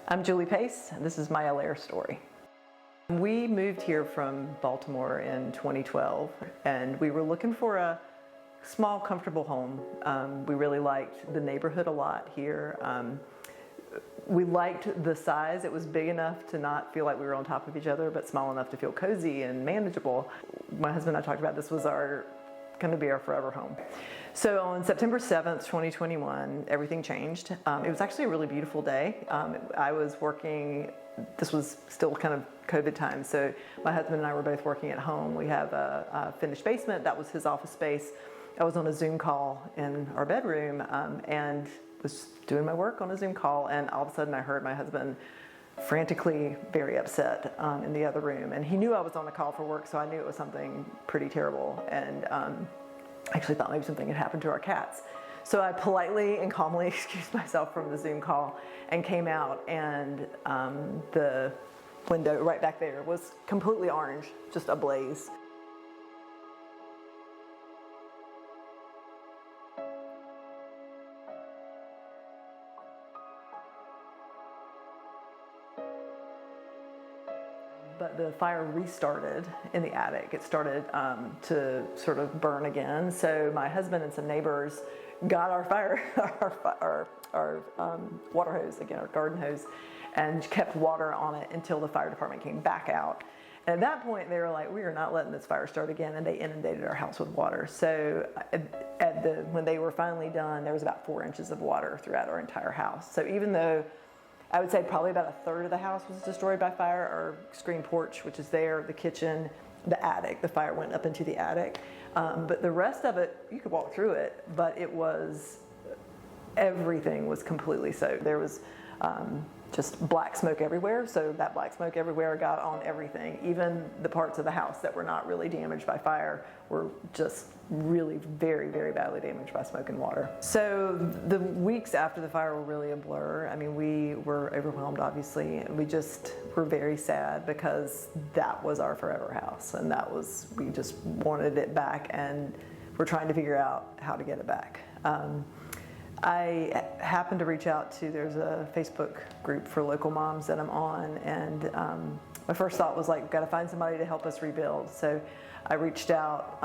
I'm Julie Pace, and this is my Alair story. We moved here from Baltimore in 2012, and we were looking for a small, comfortable home. We really liked the neighborhood a lot here. We liked the size. It was big enough to not feel like we were on top of each other, but small enough to feel cozy and manageable. My husband and I talked about this was going to be our forever home. So on September 7th, 2021, everything changed. It was actually a really beautiful day. I was working, this was still kind of COVID time, so my husband and I were both working at home. We have a finished basement. That was his office space. I was on a Zoom call in our bedroom and was doing my work on a Zoom call, and all of a sudden I heard my husband frantically very upset in the other room. And he knew I was on a call for work, so I knew it was something pretty terrible. And I actually thought maybe something had happened to our cats. So I politely and calmly excused myself from the Zoom call and came out, and the window right back there was completely orange, just ablaze. But the fire restarted in the attic. It started to sort of burn again. So my husband and some neighbors got our water hose, again, our garden hose, and kept water on it until the fire department came back out. And at that point, they were like, we are not letting this fire start again, and they inundated our house with water. So when they were finally done, there was about 4 inches of water throughout our entire house. So even though I would say probably about a third of the house was destroyed by fire, our screen porch, which is there, the kitchen, the attic. The fire went up into the attic. But the rest of it, you could walk through it, but everything was completely soaked. There was just black smoke everywhere. So that black smoke everywhere got on everything. Even the parts of the house that were not really damaged by fire were just really very, very badly damaged by smoke and water. So the weeks after the fire were really a blur. I mean, we were overwhelmed, obviously, and we just were very sad because that was our forever house, and we just wanted it back, and we're trying to figure out how to get it back. I happened to reach out to, there's a Facebook group for local moms that I'm on, and my first thought was like, got to find somebody to help us rebuild. So I reached out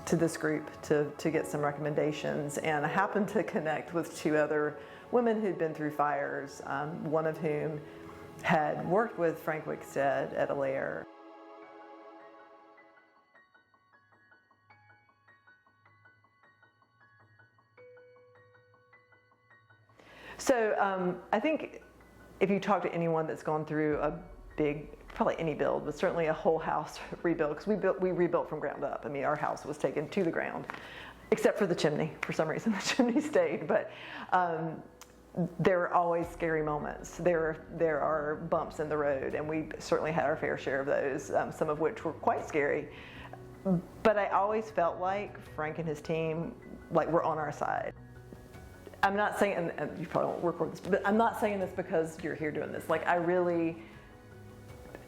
to this group to get some recommendations, and I happened to connect with 2 other women who'd been through fires, one of whom had worked with Frank Wickstead at Alair. So I think if you talk to anyone that's gone through a big, probably any build, but certainly a whole house rebuild, because we rebuilt from ground up. I mean, our house was taken to the ground, except for the chimney. For some reason, the chimney stayed. But there are always scary moments. There are bumps in the road, and we certainly had our fair share of those, some of which were quite scary. But I always felt like Frank and his team were on our side. I'm not saying, and you probably won't record this, but I'm not saying this because you're here doing this. I really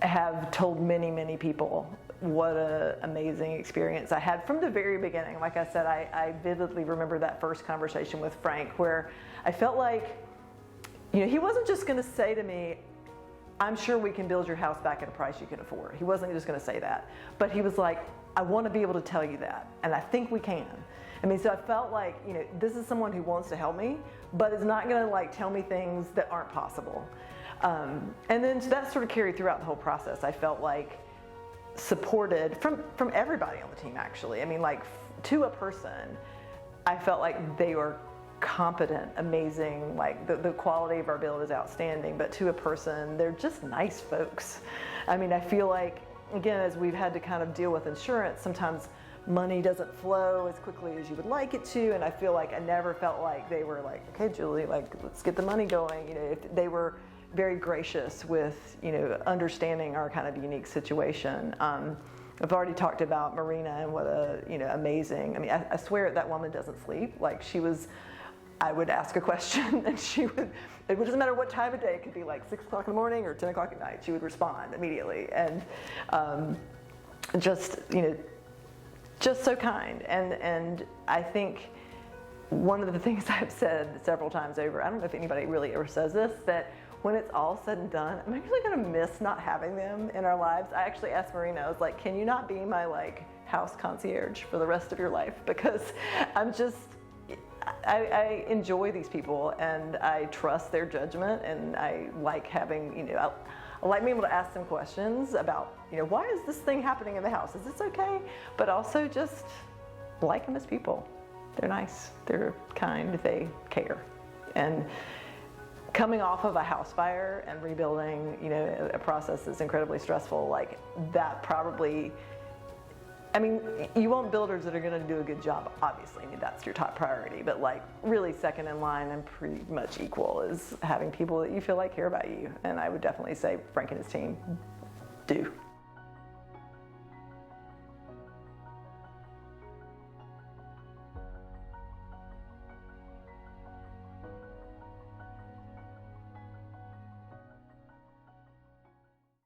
have told many, many people what an amazing experience I had from the very beginning. Like I said, I vividly remember that first conversation with Frank where I felt like, he wasn't just going to say to me, I'm sure we can build your house back at a price you can afford. He wasn't just going to say that, but he was like, I want to be able to tell you that, and I think we can. I mean, so I felt like, this is someone who wants to help me, but is not going to tell me things that aren't possible. And then so that sort of carried throughout the whole process. I felt like supported from everybody on the team, actually. I mean, to a person, I felt like they were competent, amazing, the quality of our build is outstanding, but to a person, they're just nice folks. I mean, I feel like, again, as we've had to kind of deal with insurance, sometimes money doesn't flow as quickly as you would like it to, and I feel like I never felt like they were like, okay, Julie, let's get the money going. If they were very gracious with, understanding our kind of unique situation. I've already talked about Marina and what amazing. I mean, I swear that woman doesn't sleep. I would ask a question and it doesn't matter what time of day, it could be 6 o'clock in the morning or 10 o'clock at night, she would respond immediately. And just so kind. And I think one of the things I've said several times over, I don't know if anybody really ever says this, that when it's all said and done, I'm actually gonna miss not having them in our lives. I actually asked Marina, I was like, can you not be my like house concierge for the rest of your life? Because I'm just, I enjoy these people and I trust their judgment, and I like having, I like being able to ask them questions about, why is this thing happening in the house? Is this okay? But also just like them as people. They're nice, they're kind, they care. And coming off of a house fire and rebuilding, a process that's incredibly stressful, like that probably, you want builders that are going to do a good job, obviously. That's your top priority. But like really second in line and pretty much equal is having people that you feel like care about you. And I would definitely say Frank and his team do.